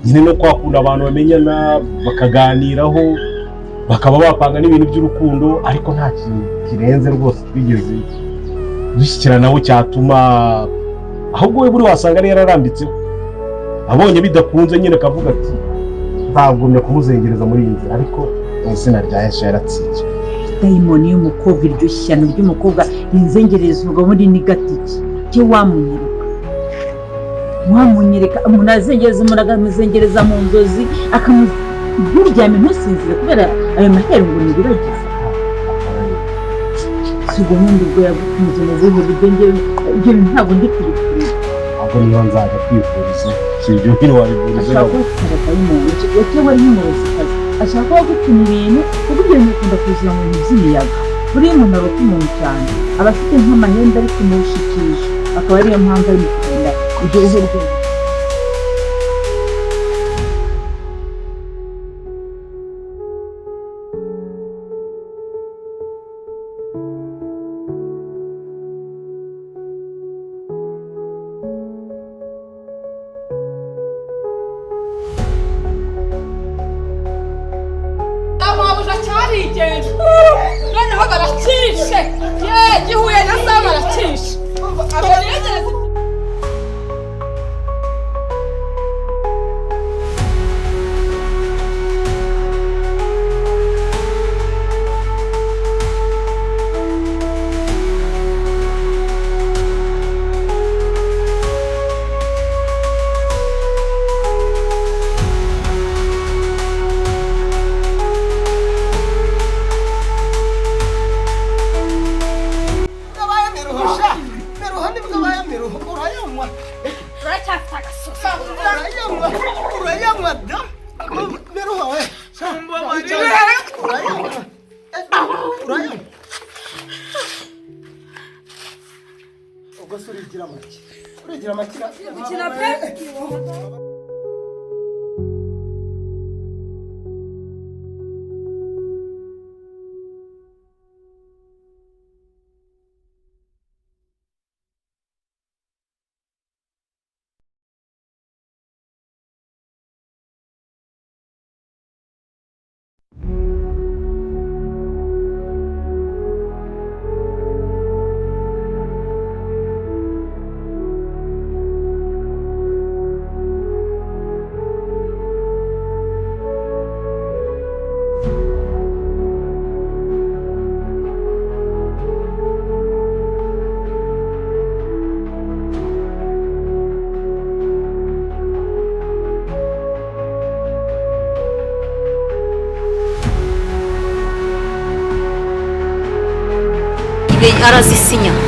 nyine no kwakunda abantu bamenyana bakaganiraho bakaba bapanga n'ibintu by'urukundo, ariko nta kintu kirenze rwose twigeze dushyikiranaho cyatuma ahubwo we buri wasanga ari yararambitseho, abonye bidakunze nyine akavuga ati ntagumye kumuzengereza muri iyi nzira, ariko mu izina rya Yesu yaratsinze. Dayimoni y'umukobwa, iryo shyano ry'umukobwa inzengereza uvuga muri nigatiki cyo wamunyereka umuntu azengereza, umuntu akamuzengereza mu nzozi akamuryamye ntusinzire kubera ayo maheru ngo nibiragize. Si ubundi ubwo yagukunze mu buhe buryo ibyo ntabwo ndi kubikora. Ahubwo niyo nzaga kwifuriza si ibyo hino wabivuriza. Ashaka kuba dayimoni yatewe n'umurozikazi, ashaka kuba gutuma ibintu kuko ibyo bintu bikunda kuzira mu bintu by'imiyaga. Buriya umuntu arota umuntu cyane aba afite nk'amahembe ari kumushikisha, akaba ariyo mpamvu ari mu kugenda ibyo bihe rwose. noneho baracishe gihuye na saa baracishe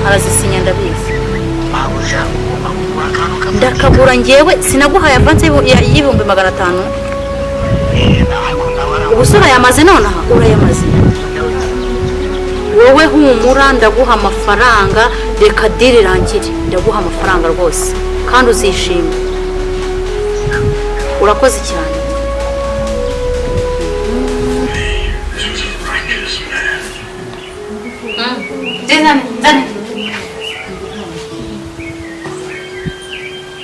arazisinya ndabizi. Ndakagura ngewe sinaguhaye avanse y'ibihumbi 500. Ubusura yamaze nonaha urayamaze. Wowe humura ndaguha amafaranga, reka diri rangire, ndaguha amafaranga rwose kandi uzishima. Urakoze cyane.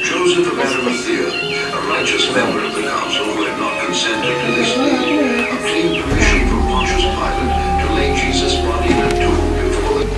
Joseph of Arimathea, a righteous member of the council who had not consented to this deed, obtained permission from Pontius Pilate to lay Jesus' body in a tomb before the...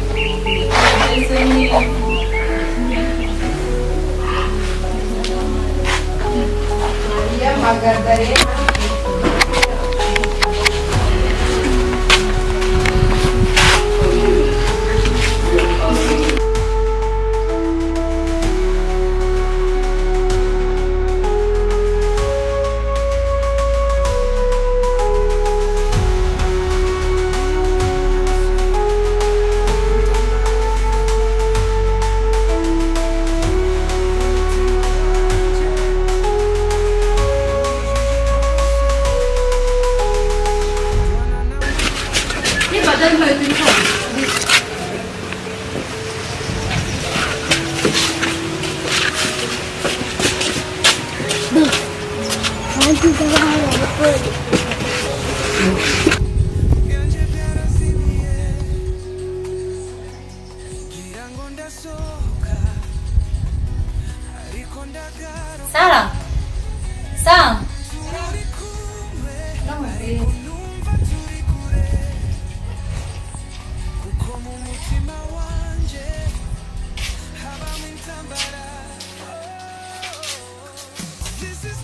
Sarah.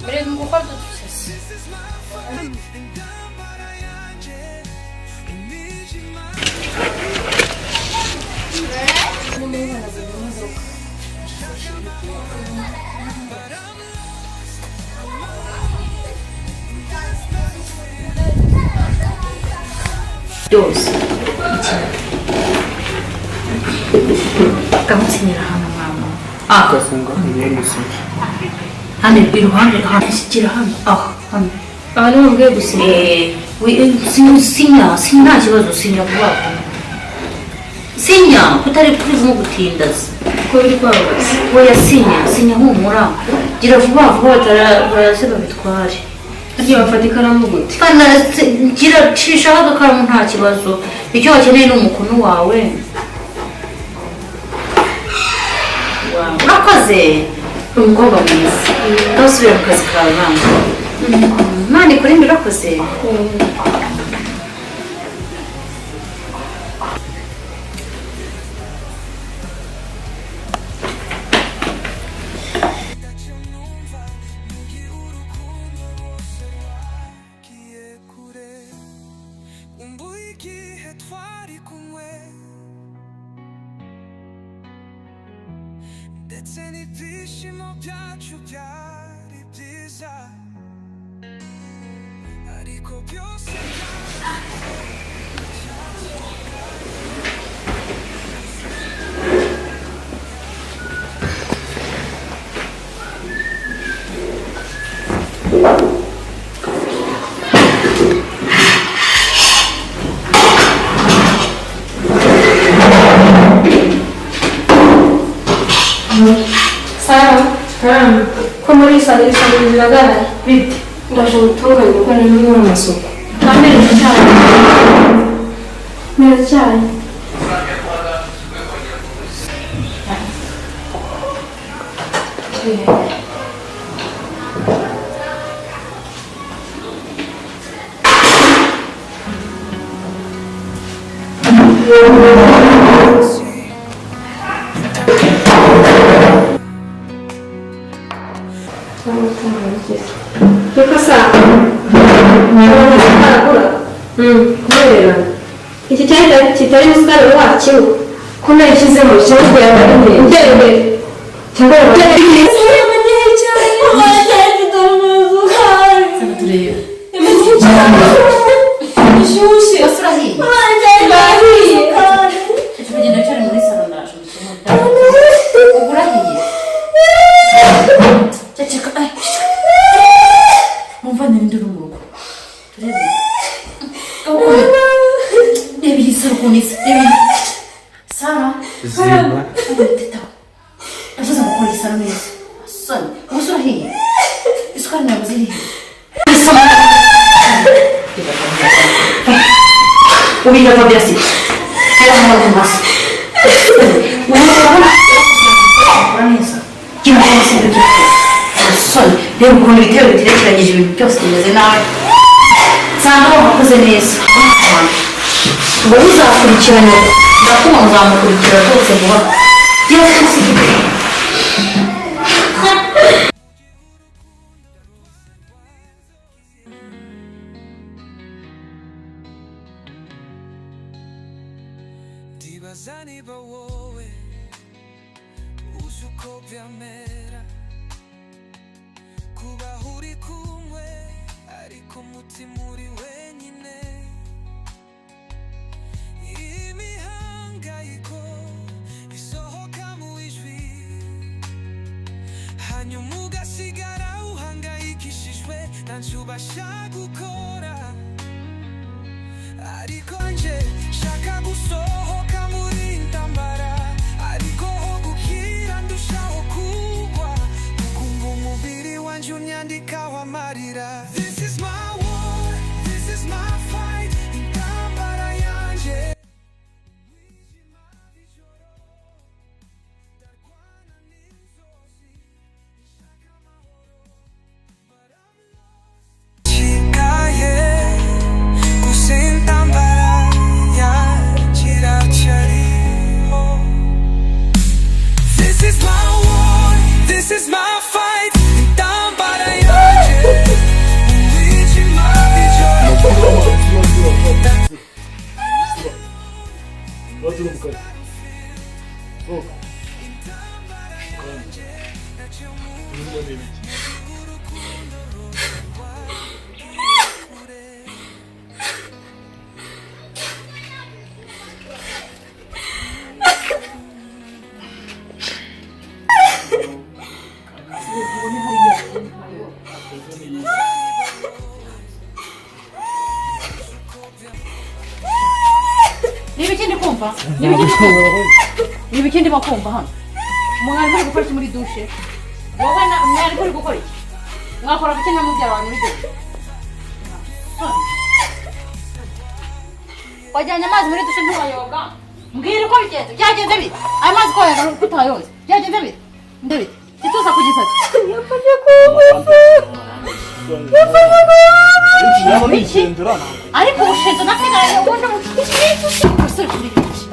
mbere gukora dutse byose kamutsinyira hano mama ugafunga imbere y'umusozi hano iruhande hashyikira hano hano aha niho mbwiye gusinya sinya nta kibazo sinya vuba sinya kutari kurimo gutindaza ko biri kwabaza oya sinya humura gira vuba vuba baraze babitware ariko bafata ikaramu gute gira cishaho agakaramu nta kibazo icyo wakeneye ni umukono wawe urakoze umukobwa mwiza ntusubire mu kazi kawe banga mani kuri mbi urakoze ndetse n'ibyishimo byacu byari byiza ariko byose Sara, ko muri sale biragana bite ndaje gutunganya kuko ni muri amasuku kamere cyane neza cyane Reka saa kubera iki cyari kitari musitari wacyo ko nayishyizemo cyangwa yaba ndende cyangwa yaba Sara, ziba avuze ngo kora isaro neza soni umusore ahiye isukari ntabwo ziri ubira kwa birasi kera mu maso ukora neza kino cyose ndetse soni reba ukuntu ibitero biterekeranyije ibintu byose bimeze nabi nsanga wakoze neza ngo uzakurikirane ndakuma muzamukurikira rwose vuba byose ndibaza niba wowe uzi uko byamera kubaho uri kumwe ariko umutima uri wenyine imihangayiko isohoka mu ijwi hanyuma ugasigara uhangayikishijwe ntacyo ubasha gukora ariko nje shaka gusohoka muri intambara ariko ho gukira ndushaho kugwa ukumva umubiri wanjye unyandikaho amarira. This is my war, this is my fight, intambara yanjye This is my war, this is my fight, intambara yanjye niba ikindi kumva niba ikindi bakumva hano umwana ari gukora iki muri dushe wowe na mwari uri gukora iki mwakora iki na mubyara wawe muri dushe wajyanye amazi muri dushe ntiwayoga mbwira uko bigenze byagenze bite ayo mazi ko wayaga utayoze byagenze bite ndebite ituza ku gisate yafashe kugufu ariko ubushinja nasigaye ubundi mu musore kuri iki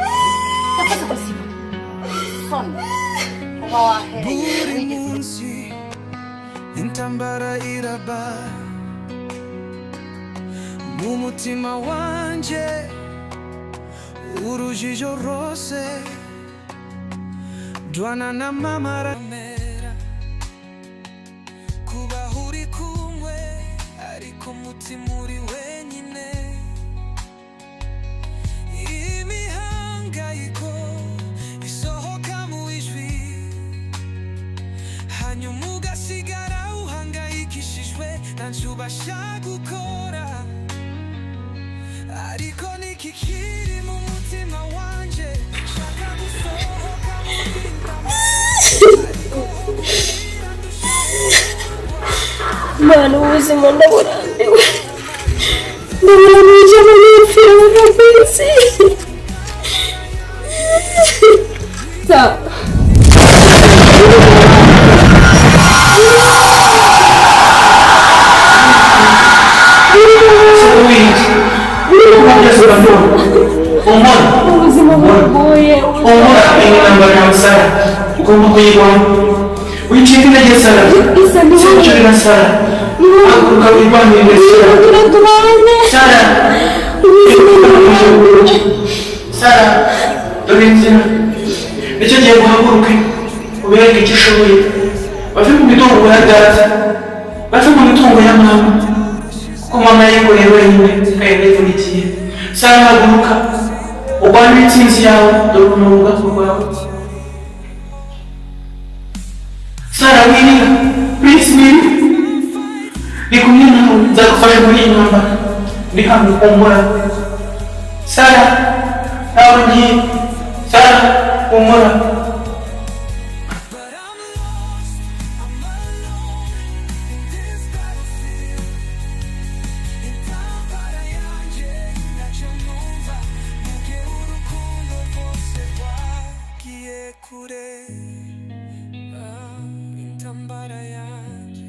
yafashe ubuzima soni uba wahereye wigeze intambara iraba mu mutima wanje urujijo rose dwana na mama ramera kuba uri kumwe ariko mutima uri wenyine imihangayiko isohoka mu ijwi hanyuma ugasigara uhangayikishijwe ntacyo ubasha gukora ariko niki kiri mu mutima wanje shaka gusohoka Mana ubuzima ndaburambiwe ndaburamije mu minsi y'ubuvuzi ubuzima buragoye ugomba kuyibona wicika intege sara sinjurira sara haguruka wirwanire sara sara dore inzira nicyo gihe guhaguruke ubereke icyo ushoboye bave mu mitungo ya data bave mu mitungo ya mama kuko mama yikoreye wenyine kandi yivunikiye sara haguruka urwanire intsinzi yawe dore urugamba rwawe sara wirira please wirira ndi kumwe nawe nzagufasha muri iyi ntambara ndi hano humura sara nawe ngiye sara humura intambara yanjye